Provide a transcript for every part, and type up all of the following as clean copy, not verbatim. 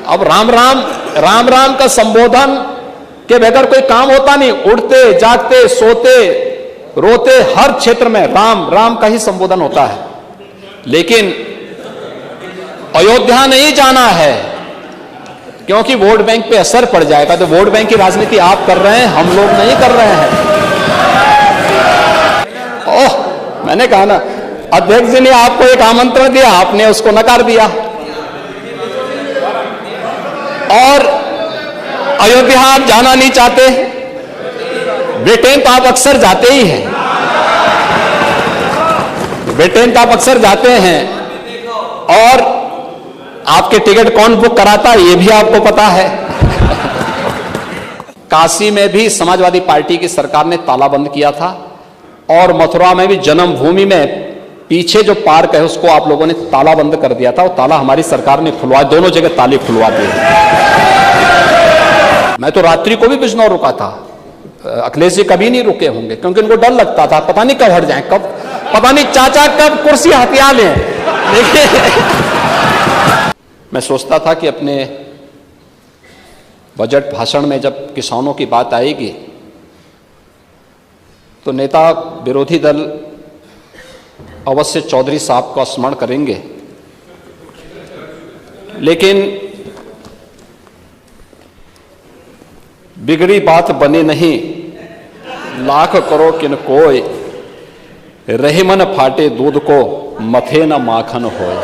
अब राम राम का संबोधन के बगैर कोई काम होता नहीं। उठते जागते सोते रोते हर क्षेत्र में राम राम का ही संबोधन होता है। लेकिन अयोध्या नहीं जाना है क्योंकि वोट बैंक पे असर पड़ जाएगा। तो वोट बैंक की राजनीति आप कर रहे हैं, हम लोग नहीं कर रहे हैं। ओह, मैंने कहा ना, अध्यक्ष जी ने आपको एक आमंत्रण दिया, आपने उसको नकार दिया। और अयोध्या आप जाना नहीं चाहते, ब्रिटेन तो आप अक्सर जाते ही हैं, ब्रिटेन तो आप अक्सर जाते हैं। और आपके टिकट कौन बुक कराता है ये भी आपको पता है। काशी में भी समाजवादी पार्टी की सरकार ने ताला बंद किया था और मथुरा में भी जन्मभूमि में पीछे जो पार्क है उसको आप लोगों ने ताला बंद कर दिया था। वो ताला हमारी सरकार ने खुलवा, दोनों जगह ताले खुलवा दिए। मैं तो रात्रि को भी बिजनौर रुका था। अखिलेश जी कभी नहीं रुके होंगे क्योंकि उनको डर लगता था, पता नहीं कब हट जाए, कब पता नहीं चाचा कब कुर्सी हथिया लें। देखिए, मैं सोचता था कि अपने बजट भाषण में जब किसानों की बात आएगी तो नेता विरोधी दल अवश्य चौधरी साहब का स्मरण करेंगे, लेकिन बिगड़ी बात बने नहीं, लाख करो किन कोय, रहे मन फाटे दूध को, मथे न माखन होय।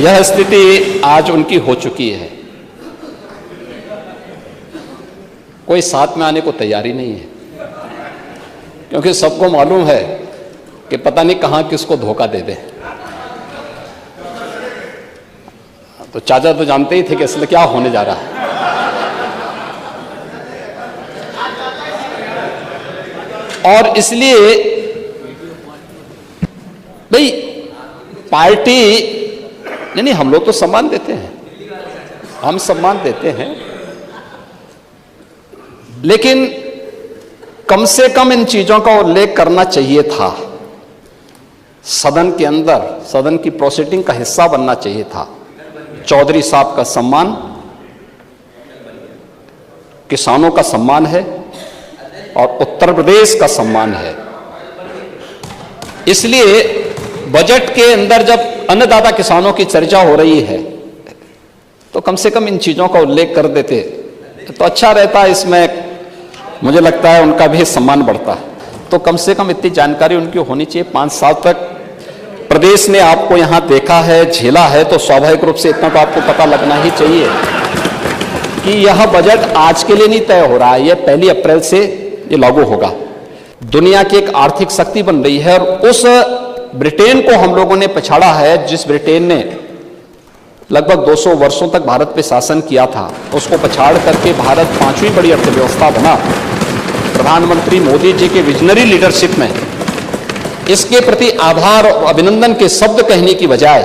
यह स्थिति आज उनकी हो चुकी है। कोई साथ में आने को तैयारी नहीं है क्योंकि सबको मालूम है कि पता नहीं कहां किसको धोखा दे दे। तो चाचा तो जानते ही थे कि इसलिए क्या होने जा रहा है। और इसलिए भाई पार्टी नहीं, हम लोग तो सम्मान देते हैं, हम सम्मान देते हैं, लेकिन कम से कम इन चीजों का उल्लेख करना चाहिए था। सदन के अंदर, सदन की प्रोसीडिंग का हिस्सा बनना चाहिए था। चौधरी साहब का सम्मान किसानों का सम्मान है और उत्तर प्रदेश का सम्मान है। इसलिए बजट के अंदर जब अन्नदाता किसानों की चर्चा हो रही है तो कम से कम इन चीजों का उल्लेख कर देते तो अच्छा रहता। इसमें मुझे लगता है उनका भी सम्मान बढ़ता है। तो कम से कम इतनी जानकारी उनकी होनी चाहिए। 5 साल तक प्रदेश ने आपको यहां देखा है, झेला है, तो स्वाभाविक रूप से इतना तो आपको पता लगना ही चाहिए कि यह बजट आज के लिए नहीं तय हो रहा है, यह 1 अप्रैल से ये लागू होगा। दुनिया की एक आर्थिक शक्ति बन रही है और उस ब्रिटेन को हम लोगों ने पछाड़ा है जिस ब्रिटेन ने लगभग 200 वर्षों तक भारत पे शासन किया था, उसको पछाड़ करके भारत 5वीं बड़ी अर्थव्यवस्था बना। प्रधानमंत्री मोदी जी के विजनरी लीडरशिप में इसके प्रति आभार और अभिनंदन के शब्द कहने की बजाय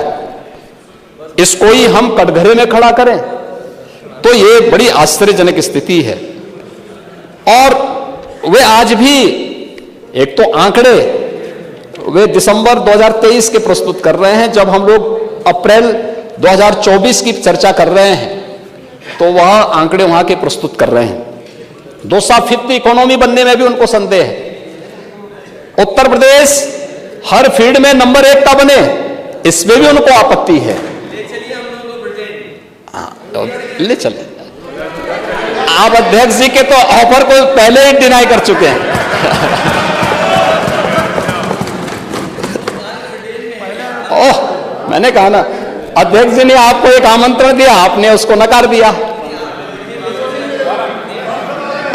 इसको ही हम कटघरे में खड़ा करें तो ये बड़ी आश्चर्यजनक स्थिति है। और वे आज भी एक तो आंकड़े वे दिसंबर 2023 के प्रस्तुत कर रहे हैं, जब हम लोग अप्रैल 2024 की चर्चा कर रहे हैं तो वह आंकड़े वहां के प्रस्तुत कर रहे हैं। 5th इकोनॉमी बनने में भी उनको संदेह है। उत्तर प्रदेश हर फील्ड में नंबर 1 का बने, इसमें भी उनको आपत्ति है। ले चले आप अध्यक्ष जी के तो ऑफर को पहले ही डिनाई कर चुके हैं। ओह, मैंने कहा ना, अध्यक्ष जी ने आपको एक आमंत्रण दिया, आपने उसको नकार दिया।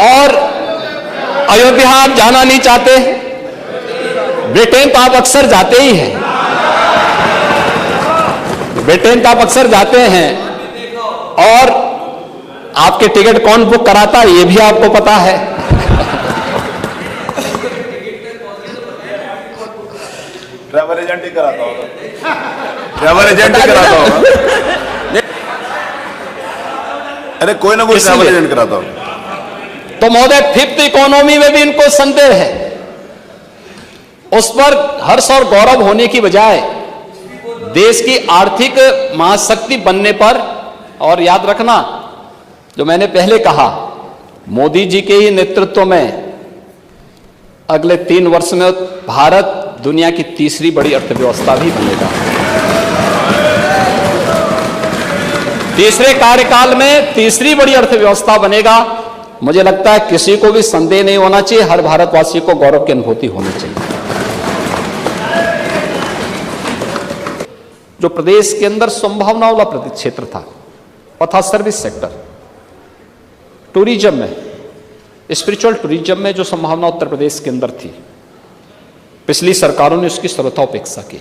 और अयोध्या आप जाना नहीं चाहते, ब्रिटेन तो आप अक्सर जाते ही हैं, ब्रिटेन तो आप अक्सर जाते हैं। और आपके टिकट कौन बुक कराता है ये भी आपको पता है। ट्रैवल एजेंट ही कराता होगा, ट्रैवल एजेंट ही कराता होगा। अरे कोई ना कोई ट्रैवल एजेंट कराता होगा। तो महोदय 5th इकोनॉमी में भी इनको संदेह है। उस पर हर्ष और गौरव होने की बजाय देश की आर्थिक महाशक्ति बनने पर, और याद रखना जो मैंने पहले कहा, मोदी जी के ही नेतृत्व में अगले 3 वर्ष में भारत दुनिया की तीसरी बड़ी अर्थव्यवस्था भी बनेगा। तीसरे कार्यकाल में तीसरी बड़ी अर्थव्यवस्था बनेगा। मुझे लगता है किसी को भी संदेह नहीं होना चाहिए, हर भारतवासी को गौरव की अनुभूति होनी चाहिए। जो प्रदेश के अंदर संभावनाओं वाला क्षेत्र था वह था सर्विस सेक्टर, टूरिज्म में, स्पिरिचुअल टूरिज्म में जो संभावना उत्तर प्रदेश के अंदर थी, पिछली सरकारों ने उसकी सर्वथा उपेक्षा की,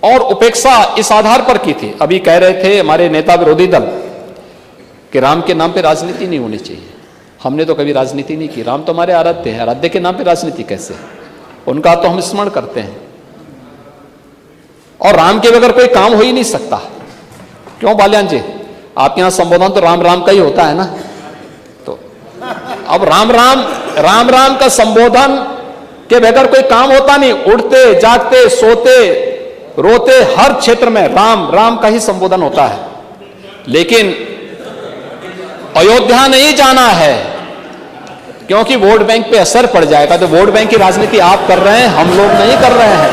और उपेक्षा इस आधार पर की थी, अभी कह रहे थे हमारे नेता विरोधी दल कि राम के नाम पे राजनीति नहीं होनी चाहिए। हमने तो कभी राजनीति नहीं की, राम तो हमारे आराध्य है, आराध्य के नाम पे राजनीति कैसे? उनका तो हम स्मरण करते हैं, और राम के बगैर कोई काम हो ही नहीं सकता। क्यों बाल्यान जी, आपके यहां संबोधन तो राम राम का ही होता है ना? तो अब राम राम का संबोधन के बगैर कोई काम होता नहीं। उठते जागते सोते रोते हर क्षेत्र में राम राम का ही संबोधन होता है। लेकिन अयोध्या नहीं जाना है क्योंकि वोट बैंक पे असर पड़ जाएगा। तो वोट बैंक की राजनीति आप कर रहे हैं, हम लोग नहीं कर रहे हैं।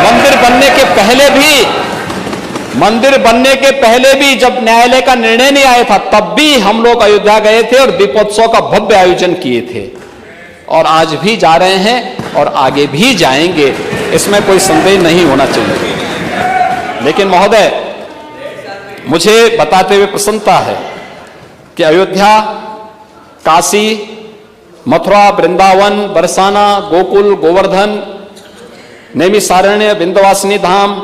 मंदिर बनने के पहले भी जब न्यायालय का निर्णय नहीं आया था, तब भी हम लोग अयोध्या गए थे और दीपोत्सव का भव्य आयोजन किए थे, और आज भी जा रहे हैं और आगे भी जाएंगे, इसमें कोई संदेह नहीं होना चाहिए। लेकिन महोदय, मुझे बताते हुए प्रसन्नता है कि अयोध्या, काशी, मथुरा, वृंदावन, बरसाना, गोकुल, गोवर्धन, नैमिषारण्य, विंध्यवासिनी धाम,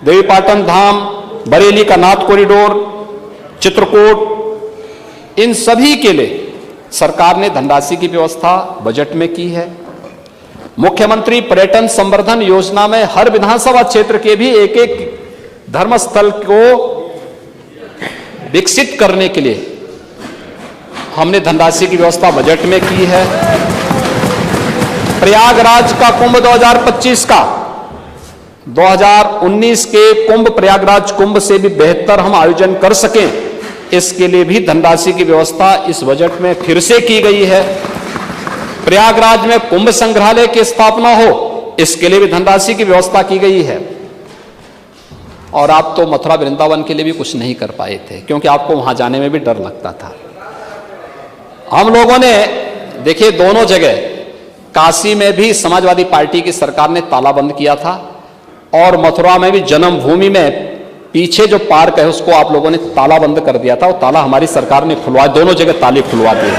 देवीपाटन धाम, बरेली का नाथ कॉरिडोर, चित्रकूट, इन सभी के लिए सरकार ने धनराशि की व्यवस्था बजट में की है। मुख्यमंत्री पर्यटन संवर्धन योजना में हर विधानसभा क्षेत्र के भी एक एक धर्मस्थल को विकसित करने के लिए हमने धनराशि की व्यवस्था बजट में की है। प्रयागराज का कुंभ 2025 का 2019 के कुंभ, प्रयागराज कुंभ से भी बेहतर हम आयोजन कर सकें, इसके लिए भी धनराशि की व्यवस्था इस बजट में फिर से की गई है। प्रयागराज में कुंभ संग्रहालय की स्थापना हो, इसके लिए भी धनराशि की व्यवस्था की गई है। और आप तो मथुरा वृंदावन के लिए भी कुछ नहीं कर पाए थे क्योंकि आपको वहां जाने में भी डर लगता था। हम लोगों ने देखिए, दोनों जगह, काशी में भी समाजवादी पार्टी की सरकार ने ताला बंद किया था, और मथुरा में भी जन्मभूमि में पीछे जो पार्क है उसको आप लोगों ने ताला बंद कर दिया था, और ताला हमारी सरकार ने खुलवा, दोनों जगह ताले खुलवा दिए।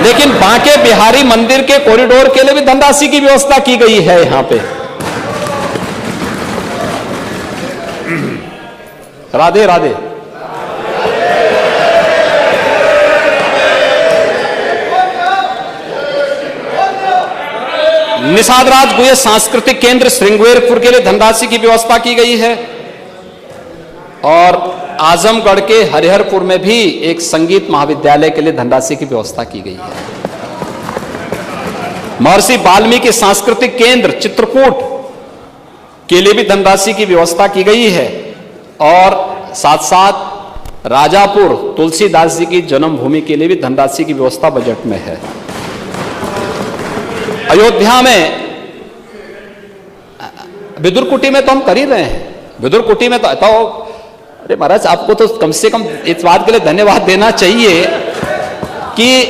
लेकिन बांके बिहारी मंदिर के कॉरिडोर के लिए भी धनराशि की व्यवस्था की गई है। यहां पे राधे राधे। निषाद राज गुहे सांस्कृतिक केंद्र श्रृंगेरपुर के लिए धनराशि की व्यवस्था की गई है, और आजमगढ़ के हरिहरपुर में भी एक संगीत महाविद्यालय के लिए धनराशि की व्यवस्था की गई है। महर्षि वाल्मीकि सांस्कृतिक केंद्र चित्रकूट के लिए भी धनराशि की व्यवस्था की गई है, और साथ साथ राजापुर तुलसीदास जी की जन्मभूमि के लिए भी धनराशि की व्यवस्था बजट में है। अयोध्या में विदुर कुटी में तो हम कर ही रहे हैं। विदुर कुटी में तो अरे महाराज, आपको तो कम से कम इस बात के लिए धन्यवाद देना चाहिए कि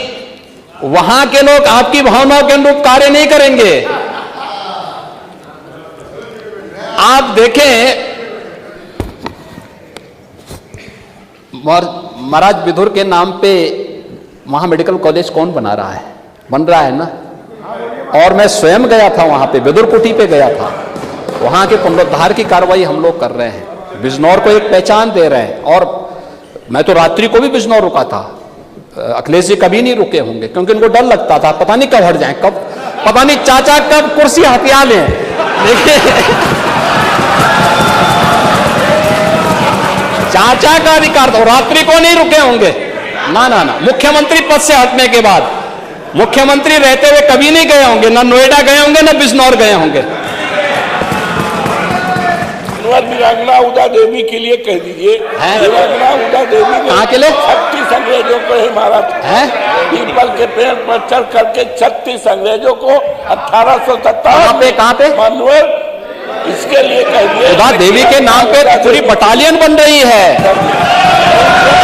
वहां के लोग आपकी भावनाओं के अनुरूप कार्य नहीं करेंगे। आप देखें, महाराज विदुर के नाम पे वहां मेडिकल कॉलेज कौन बना रहा है? बन रहा है ना। और मैं स्वयं गया था वहां पे, विदुर कुटी पे गया था। वहां के पुनरुद्धार की कार्रवाई हम लोग कर रहे हैं, बिजनौर को एक पहचान दे रहे हैं। और मैं तो रात्रि को भी बिजनौर रुका था। अखिलेश जी कभी नहीं रुके होंगे क्योंकि उनको डर लगता था, पता नहीं कब हट जाए, कब पता नहीं चाचा कब कुर्सी हथिया लें। देखिए, चाचा का अधिकार था, रात्रि को नहीं रुके होंगे। ना ना ना, मुख्यमंत्री पद से हटने के बाद मुख्यमंत्री रहते हुए कभी नहीं गए होंगे, ना नोएडा गए होंगे, ना बिजनौर गए होंगे। वीरांगना उदा देवी के लिए कह दीजिए, वीरांगना उदा देवी कहाँ के लिए? 36 अंग्रेजों को ही मारा था। पीपल के पेड़ पर चढ़ करके 36 अंग्रेजों को 1857 कहाँ पे? मनोहर, इसके लिए कह दिए। उदा देवी के नाम पे पूरी बटालियन बन रही है,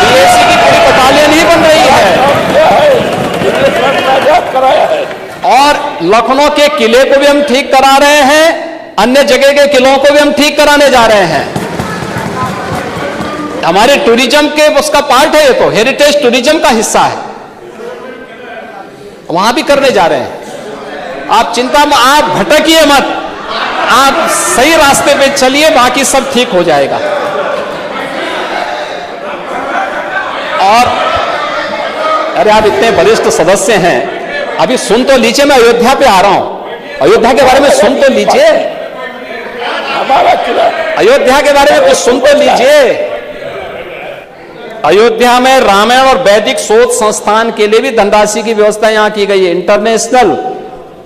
बीएससी की पूरी बटालियन ही बन रही है। कराया है और लखनऊ के किले को भी हम ठीक करा रहे हैं, अन्य जगह के किलों को भी हम ठीक कराने जा रहे हैं। हमारे टूरिज्म के उसका पार्ट है, ये तो हेरिटेज टूरिज्म का हिस्सा है, वहां भी करने जा रहे हैं। आप चिंता में, आप भटकिए मत, आप सही रास्ते पे चलिए, बाकी सब ठीक हो जाएगा। और अरे आप इतने वरिष्ठ सदस्य हैं, अभी सुन तो लीजिए, मैं अयोध्या पे आ रहा हूं, अयोध्या के बारे में सुन तो लीजिए, हमारा किला। अयोध्या के बारे में कुछ सुन तो लीजिए। अयोध्या में रामायण और वैदिक शोध संस्थान के लिए भी धनराशि की व्यवस्था यहां की गई है। इंटरनेशनल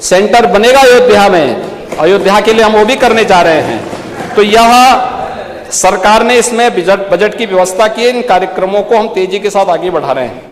सेंटर बनेगा अयोध्या में, अयोध्या के लिए हम वो भी करने जा रहे हैं। तो यह सरकार ने इसमें बजट की व्यवस्था की है। इन कार्यक्रमों को हम तेजी के साथ आगे बढ़ा रहे हैं।